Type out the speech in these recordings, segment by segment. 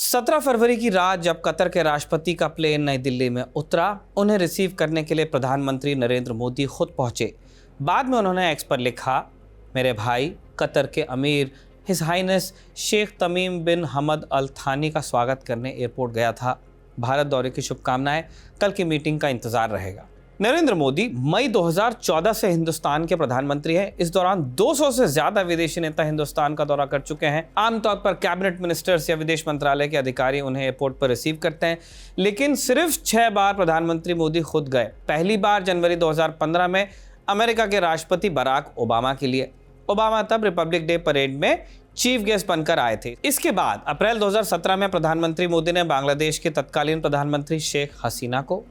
17 फरवरी की रात जब कतर के राष्ट्रपति का प्लेन नई दिल्ली में उतरा, उन्हें रिसीव करने के लिए प्रधानमंत्री नरेंद्र मोदी खुद पहुंचे। बाद में उन्होंने एक्स पर लिखा, मेरे भाई कतर के अमीर हिज हाइनेस शेख तमीम बिन हमद अल थानी का स्वागत करने एयरपोर्ट गया था। भारत दौरे की शुभकामनाएं, कल की मीटिंग का इंतजार रहेगा। नरेंद्र मोदी मई 2014 से हिंदुस्तान के प्रधानमंत्री हैं। इस दौरान 200 से ज्यादा विदेशी नेता हिंदुस्तान का दौरा कर चुके हैं। आमतौर पर कैबिनेट मिनिस्टर्स या विदेश मंत्रालय के अधिकारी उन्हें एयरपोर्ट पर रिसीव करते हैं, लेकिन सिर्फ 6 बार प्रधानमंत्री मोदी खुद गए। पहली बार जनवरी 2015 में अमेरिका के राष्ट्रपति बराक ओबामा के लिए। ओबामा तब रिपब्लिक डे परेड में चीफ गेस्ट बनकर आए थे। इसके बाद अप्रैल 2017 में प्रधानमंत्री मोदी ने बांग्लादेश के तत्कालीन प्रधानमंत्री शेख हसीना को,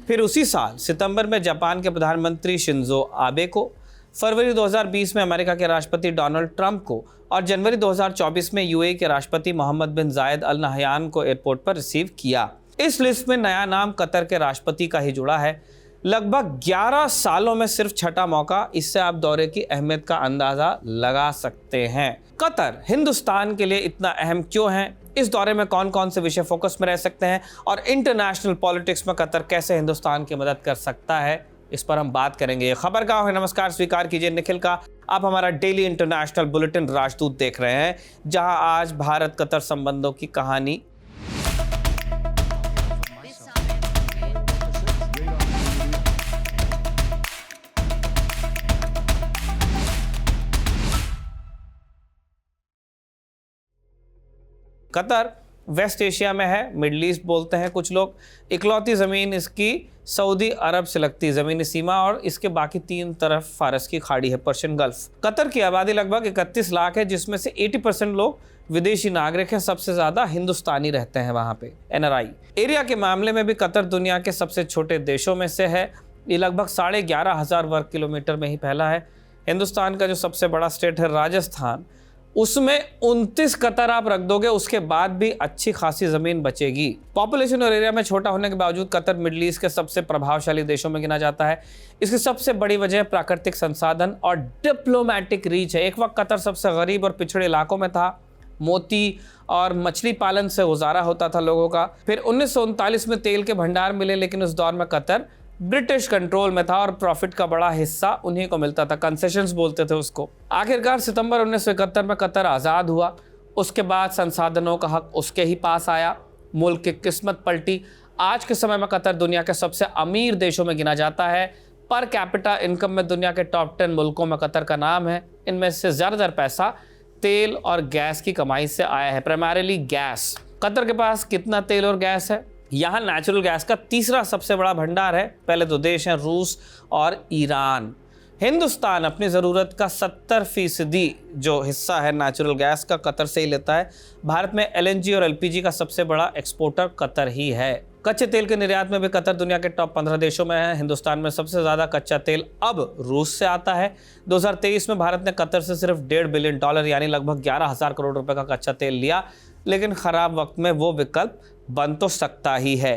फिर उसी साल सितंबर में जापान के प्रधानमंत्री शिंजो आबे को, फरवरी 2020 में अमेरिका के राष्ट्रपति डोनाल्ड ट्रंप को और जनवरी 2024 में यूएई के राष्ट्रपति मोहम्मद बिन जायद अल नहयान को एयरपोर्ट पर रिसीव किया। इस लिस्ट में नया नाम कतर के राष्ट्रपति का ही जुड़ा है। लगभग 11 सालों में सिर्फ 6ठा मौका। इससे आप दौरे की अहमियत का अंदाजा लगा सकते हैं। कतर हिंदुस्तान के लिए इतना अहम क्यों है, इस दौरे में कौन कौन से विषय फोकस में रह सकते हैं और इंटरनेशनल पॉलिटिक्स में कतर कैसे हिंदुस्तान की मदद कर सकता है, इस पर हम बात करेंगे। ये खबरगाह है। नमस्कार, स्वीकार कीजिए निखिल का। आप हमारा डेली इंटरनेशनल बुलेटिन राजदूत देख रहे हैं, जहां आज भारत कतर संबंधों की कहानी कतर वेस्ट एशिया में है, मिडल ईस्ट बोलते हैं कुछ लोग। इकलौती ज़मीन इसकी सऊदी अरब से लगती ज़मीनी सीमा और इसके बाकी 3 तरफ फारस की खाड़ी है, पर्शियन गल्फ। कतर की आबादी लगभग 31 लाख है, जिसमें से 80% लोग विदेशी नागरिक हैं। सबसे ज़्यादा हिंदुस्तानी रहते हैं वहाँ पे, NRI। एरिया के मामले में भी कतर दुनिया के सबसे छोटे देशों में से है। ये लगभग 11,500 वर्ग किलोमीटर में ही फैला है। हिंदुस्तान का जो सबसे बड़ा स्टेट है राजस्थान, उसमें 29 कतर आप रख दोगे, उसके बाद भी अच्छी खासी जमीन बचेगी। पॉपुलेशन और एरिया में छोटा होने के बावजूद कतर मिडल ईस्ट के सबसे प्रभावशाली देशों में गिना जाता है। इसकी सबसे बड़ी वजह प्राकृतिक संसाधन और डिप्लोमेटिक रीच है। एक वक्त कतर सबसे गरीब और पिछड़े इलाकों में था। मोती और मछली पालन से गुजारा होता था लोगों का। फिर 1939 में तेल के भंडार मिले, लेकिन उस दौर में कतर ब्रिटिश कंट्रोल में था और प्रॉफिट का बड़ा हिस्सा उन्हीं को मिलता था, कंसेशंस बोलते थे उसको। आखिरकार सितंबर 1971 में कतर आज़ाद हुआ। उसके बाद संसाधनों का हक उसके ही पास आया। मुल्क की किस्मत पलटी। आज के समय में कतर दुनिया के सबसे अमीर देशों में गिना जाता है। पर कैपिटा इनकम में दुनिया के टॉप 10 मुल्कों में कतर का नाम है। इनमें से ज़्यादातर पैसा तेल और गैस की कमाई से आया है, प्राइमरीली गैस। कतर के पास कितना तेल और गैस है? यहाँ नेचुरल गैस का तीसरा सबसे बड़ा भंडार है। पहले 2 देश हैं, रूस और ईरान। हिंदुस्तान अपनी ज़रूरत का 70% जो हिस्सा है नेचुरल गैस का कतर से ही लेता है। भारत में LNG और LPG का सबसे बड़ा एक्सपोर्टर कतर ही है। कच्चे तेल के निर्यात में भी कतर दुनिया के टॉप 15 देशों में है। हिंदुस्तान में सबसे ज़्यादा कच्चा तेल अब रूस से आता है। 2023 में भारत ने कतर से सिर्फ $1.5 बिलियन यानी लगभग 11,000 करोड़ रुपए का कच्चा तेल लिया, लेकिन ख़राब वक्त में वो विकल्प बन तो सकता ही है।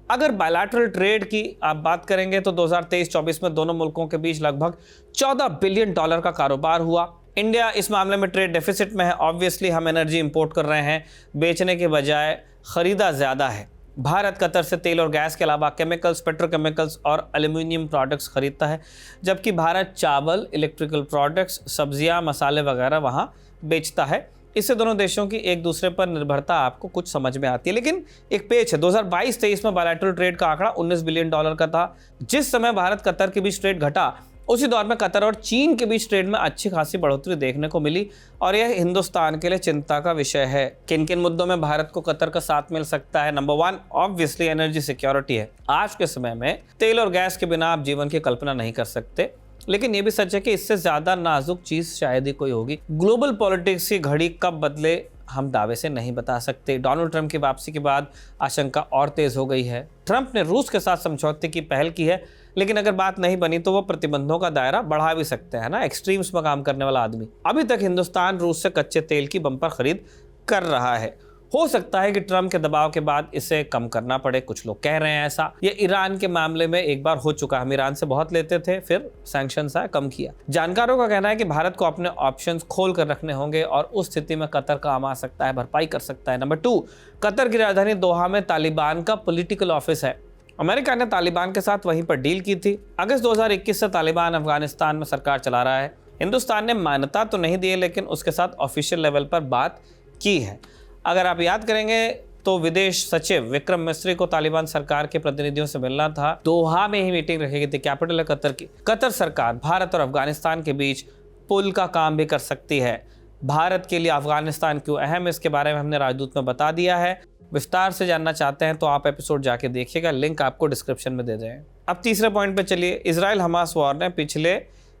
अगर बायलैटरल ट्रेड की आप बात करेंगे तो 2023-24 में दोनों मुल्कों के बीच लगभग $14 बिलियन का कारोबार हुआ। इंडिया इस मामले में ट्रेड डेफिसिट में है। ऑब्वियसली हम एनर्जी इंपोर्ट कर रहे हैं, बेचने के बजाय खरीदा ज़्यादा है। भारत कतर से तेल और गैस के अलावा केमिकल्स, पेट्रोकेमिकल्स और एल्यूमिनियम प्रोडक्ट्स खरीदता है, जबकि भारत चावल, इलेक्ट्रिकल प्रोडक्ट्स, सब्जियां, मसाले वगैरह वहाँ बेचता है। इससे दोनों देशों की एक दूसरे पर निर्भरता आपको कुछ समझ में आती है। लेकिन एक पेच है, 2022-23 में बायलैटरल ट्रेड का आंकड़ा $19 बिलियन का था। जिस समय भारत कतर के बीच ट्रेड घटा, उसी दौर में कतर और चीन के बीच ट्रेड में अच्छी खासी बढ़ोतरी देखने को मिली और यह हिंदुस्तान के लिए चिंता का विषय है। किन किन मुद्दों में भारत को कतर का साथ मिल सकता है? नंबर 1 ऑब्वियसली एनर्जी सिक्योरिटी है। आज के समय में तेल और गैस के बिना आप जीवन की कल्पना नहीं कर सकते, लेकिन यह भी सच है कि इससे ज्यादा नाजुक चीज शायद ही कोई होगी। ग्लोबल पॉलिटिक्स की घड़ी कब बदले हम दावे से नहीं बता सकते। डोनाल्ड ट्रंप की वापसी के बाद आशंका और तेज हो गई है। ट्रंप ने रूस के साथ समझौते की पहल की है, लेकिन अगर बात नहीं बनी तो वो प्रतिबंधों का दायरा बढ़ा भी सकते हैं ना, एक्सट्रीम्स में काम करने वाला आदमी। अभी तक हिंदुस्तान रूस से कच्चे तेल की बम्पर खरीद कर रहा है। हो सकता है कि ट्रंप के दबाव के बाद इसे कम करना पड़े, कुछ लोग कह रहे हैं ऐसा। ये ईरान के मामले में एक बार हो चुका, हम ईरान से बहुत लेते थे, फिर सैंक्शंस आए, कम किया। जानकारों का कहना है कि भारत को अपने ऑप्शंस खोल कर रखने होंगे और उस स्थिति में कतर काम आ सकता है, भरपाई कर सकता है। नंबर 2, कतर की राजधानी दोहा में तालिबान का पॉलिटिकल ऑफिस है। अमेरिका ने तालिबान के साथ वहीं पर डील की थी। अगस्त 2021 से तालिबान अफगानिस्तान में सरकार चला रहा है। हिंदुस्तान ने मान्यता तो नहीं दी है, लेकिन उसके साथ ऑफिशियल लेवल पर बात की है। अगर आप याद करेंगे तो विदेश सचिव विक्रम मिस्री को तालिबान सरकार के प्रतिनिधियों से मिलना था। दोहा में ही मीटिंग रखी गई थी, कैपिटल है कतर की। कतर सरकार भारत और अफगानिस्तान के बीच पुल का काम भी कर सकती है। भारत के लिए अफगानिस्तान क्यों अहम है, इसके बारे में हमने राजदूत में बता दिया है। विस्तार से जानना चाहते हैं तो आप एपिसोड जाके देखिएगा, लिंक आपको डिस्क्रिप्शन में दे दें। अब तीसरे पॉइंट पे चलिए। इजराइल हमास वॉर ने पिछले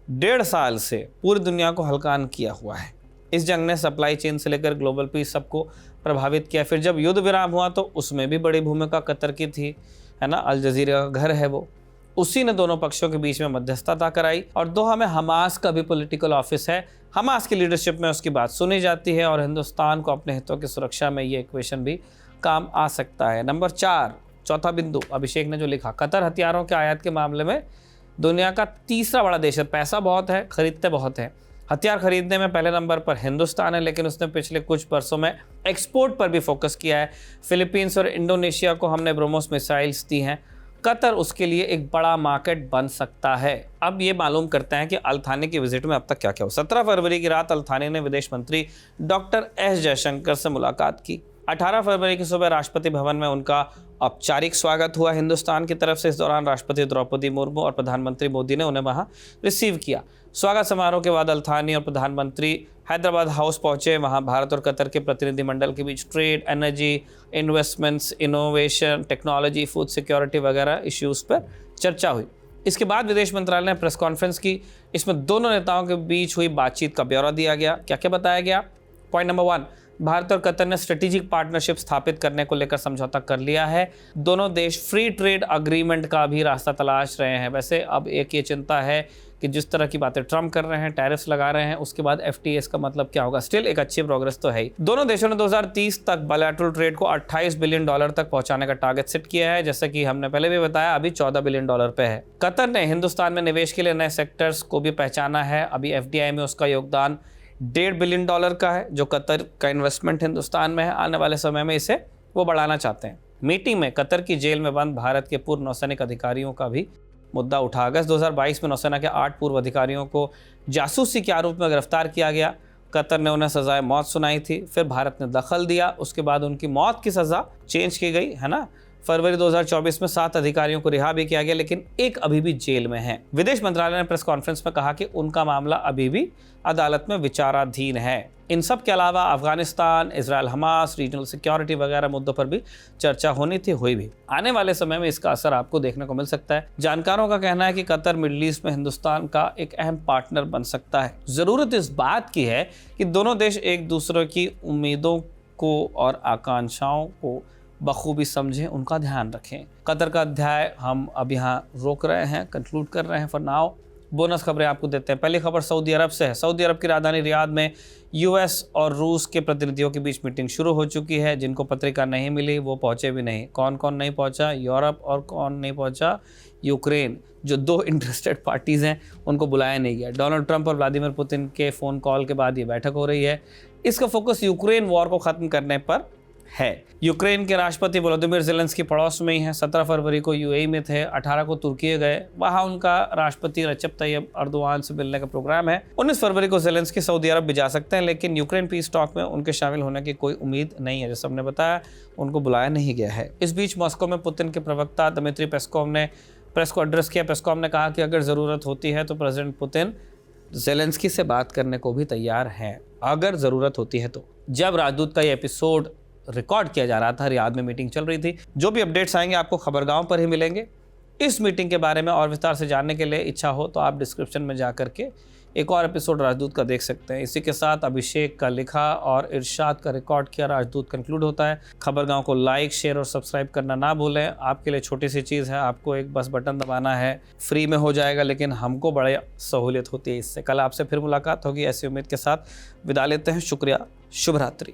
1.5 साल से पूरी दुनिया को हलकान किया हुआ है। इस जंग ने सप्लाई चेन से लेकर ग्लोबल पीस सबको प्रभावित किया। फिर जब युद्ध विराम हुआ तो उसमें भी बड़ी भूमिका कतर की थी, है ना। अल जजीरा का घर है वो, उसी ने दोनों पक्षों के बीच में मध्यस्थता कराई। और दोहा में हमास का भी पॉलिटिकल ऑफिस है। हमास की लीडरशिप में उसकी बात सुनी जाती है और हिंदुस्तान को अपने हितों की सुरक्षा में ये इक्वेशन भी काम आ सकता है। नंबर 4, चौथा बिंदु, अभिषेक ने जो लिखा, कतर हथियारों के आयात के मामले में दुनिया का तीसरा बड़ा देश है। पैसा बहुत है, खरीदते बहुत हैं। हथियार खरीदने में पहले नंबर पर हिंदुस्तान है, लेकिन उसने पिछले कुछ वर्षों में एक्सपोर्ट पर भी फोकस किया है। फिलीपींस और इंडोनेशिया को हमने ब्रह्मोस मिसाइल्स दी हैं। कतर उसके लिए एक बड़ा मार्केट बन सकता है। अब ये मालूम करते हैं कि अल थानी की विजिट में अब तक क्या क्या हुआ। 17 फरवरी की रात अल थानी ने विदेश मंत्री डॉक्टर एस जयशंकर से मुलाकात की। 18 फरवरी की सुबह राष्ट्रपति भवन में उनका औपचारिक स्वागत हुआ हिंदुस्तान की तरफ से। इस दौरान राष्ट्रपति द्रौपदी मुर्मू और प्रधानमंत्री मोदी ने उन्हें वहां रिसीव किया। स्वागत समारोह के बाद अल थानी और प्रधानमंत्री हैदराबाद हाउस पहुंचे। वहां भारत और कतर के प्रतिनिधिमंडल के बीच trade, energy, investments, innovation, technology, food security वगैरह इश्यूज पर चर्चा हुई। इसके बाद विदेश मंत्रालय ने प्रेस कॉन्फ्रेंस की। इसमें दोनों नेताओं के बीच हुई बातचीत का ब्यौरा दिया गया। क्या क्या बताया गया। पॉइंट नंबर 1, भारत और कतर ने स्ट्रेटेजिक पार्टनरशिप स्थापित करने को लेकर समझौता कर लिया है। दोनों देश फ्री ट्रेड अग्रीमेंट का भी रास्ता तलाश रहे हैं। वैसे अब एक ये चिंता है कि जिस तरह की बातें ट्रंप कर रहे हैं, टैरिफ्स लगा रहे हैं, उसके बाद FTAs का मतलब क्या होगा। स्टिल एक अच्छी प्रोग्रेस तो है ही। दोनों देशों ने 2030 तक बायलैटरल ट्रेड को $28 बिलियन तक पहुंचाने का टारगेट सेट किया है। जैसे कि हमने पहले भी बताया, अभी $14 बिलियन पे है। कतर ने हिंदुस्तान में निवेश के लिए नए सेक्टर्स को भी पहचाना है। अभी FDI में उसका योगदान $1.5 बिलियन का है, जो कतर का इन्वेस्टमेंट हिंदुस्तान में है। आने वाले समय में इसे वो बढ़ाना चाहते हैं। मीटिंग में कतर की जेल में बंद भारत के पूर्व नौसैनिक अधिकारियों का भी मुद्दा उठा। अगस्त 2022 में नौसेना के 8 पूर्व अधिकारियों को जासूसी के आरोप में गिरफ्तार किया गया। कतर ने उन्हें सजाए मौत सुनाई थी, फिर भारत ने दखल दिया। उसके बाद उनकी मौत की सज़ा चेंज की गई, है ना। फरवरी 2024 में 7 अधिकारियों को रिहा भी किया गया, लेकिन एक अभी भी जेल में है। विदेश मंत्रालय ने प्रेस कॉन्फ्रेंस में कहा कि उनका मामला अभी भी अदालत में विचाराधीन है। इन सब के अलावा Afghanistan, Israel Hamas, regional security वगैरह मुद्दों पर भी चर्चा होनी थी, हुई भी। आने वाले समय में इसका असर आपको देखने को मिल सकता है। जानकारों का कहना है कि कतर मिडल ईस्ट में हिंदुस्तान का एक अहम पार्टनर बन सकता है। ज़रूरत इस बात की है कि दोनों देश एक दूसरे की उम्मीदों को और आकांक्षाओं को बखूबी समझें, उनका ध्यान रखें। कतर का अध्याय हम अब यहाँ रोक रहे हैं, कंक्लूड कर रहे हैं फॉर नाउ। बोनस खबरें आपको देते हैं। पहली खबर सऊदी अरब से है। सऊदी अरब की राजधानी रियाद में US और रूस के प्रतिनिधियों के बीच मीटिंग शुरू हो चुकी है। जिनको पत्रिका नहीं मिली वो पहुंचे भी नहीं। कौन कौन नहीं पहुंचा? यूरोप। और कौन नहीं पहुंचा? यूक्रेन। जो 2 इंटरेस्टेड पार्टीज़ हैं उनको बुलाया नहीं गया। डोनाल्ड ट्रंप और व्लादिमीर पुतिन के फ़ोन कॉल के बाद ये बैठक हो रही है। इसका फोकस यूक्रेन वॉर को ख़त्म करने पर है। यूक्रेन के राष्ट्रपति वोलोदिमीर ज़ेलेंस्की पड़ोस में ही हैं। 17 फरवरी को UAE में थे, 18 को तुर्की गए। वहाँ उनका राष्ट्रपति रजब तैयब अर्दोआन से मिलने का प्रोग्राम है। 19 फरवरी को ज़ेलेंस्की सऊदी अरब भी जा सकते हैं, लेकिन यूक्रेन पीस टॉक में उनके शामिल होने की कोई उम्मीद नहीं है। जैसे हमने बताया, उनको बुलाया नहीं गया है। इस बीच मॉस्को में पुतिन के प्रवक्ता दिमित्री पेस्कोव ने प्रेस को एड्रेस किया। पेस्कोव ने कहा कि अगर ज़रूरत होती है तो प्रेसिडेंट पुतिन ज़ेलेंस्की से बात करने को भी तैयार हैं, अगर ज़रूरत होती है तो। जब राजदूत का ये एपिसोड रिकॉर्ड किया जा रहा था, रियाद में मीटिंग चल रही थी। जो भी अपडेट्स आएंगे आपको खबरगांव पर ही मिलेंगे। इस मीटिंग के बारे में और विस्तार से जानने के लिए इच्छा हो तो आप डिस्क्रिप्शन में जा करके एक और एपिसोड राजदूत का देख सकते हैं। इसी के साथ अभिषेक का लिखा और इरशाद का रिकॉर्ड किया राजदूत कंक्लूड होता है। खबरगांव को लाइक, शेयर और सब्सक्राइब करना ना भूलें। आपके लिए छोटी सी चीज़ है, आपको एक बस बटन दबाना है, फ्री में हो जाएगा, लेकिन हमको बड़ी सहूलियत होती है इससे। कल आपसे फिर मुलाकात होगी ऐसी उम्मीद के साथ। विदा लेते हैं। शुक्रिया। शुभ रात्रि।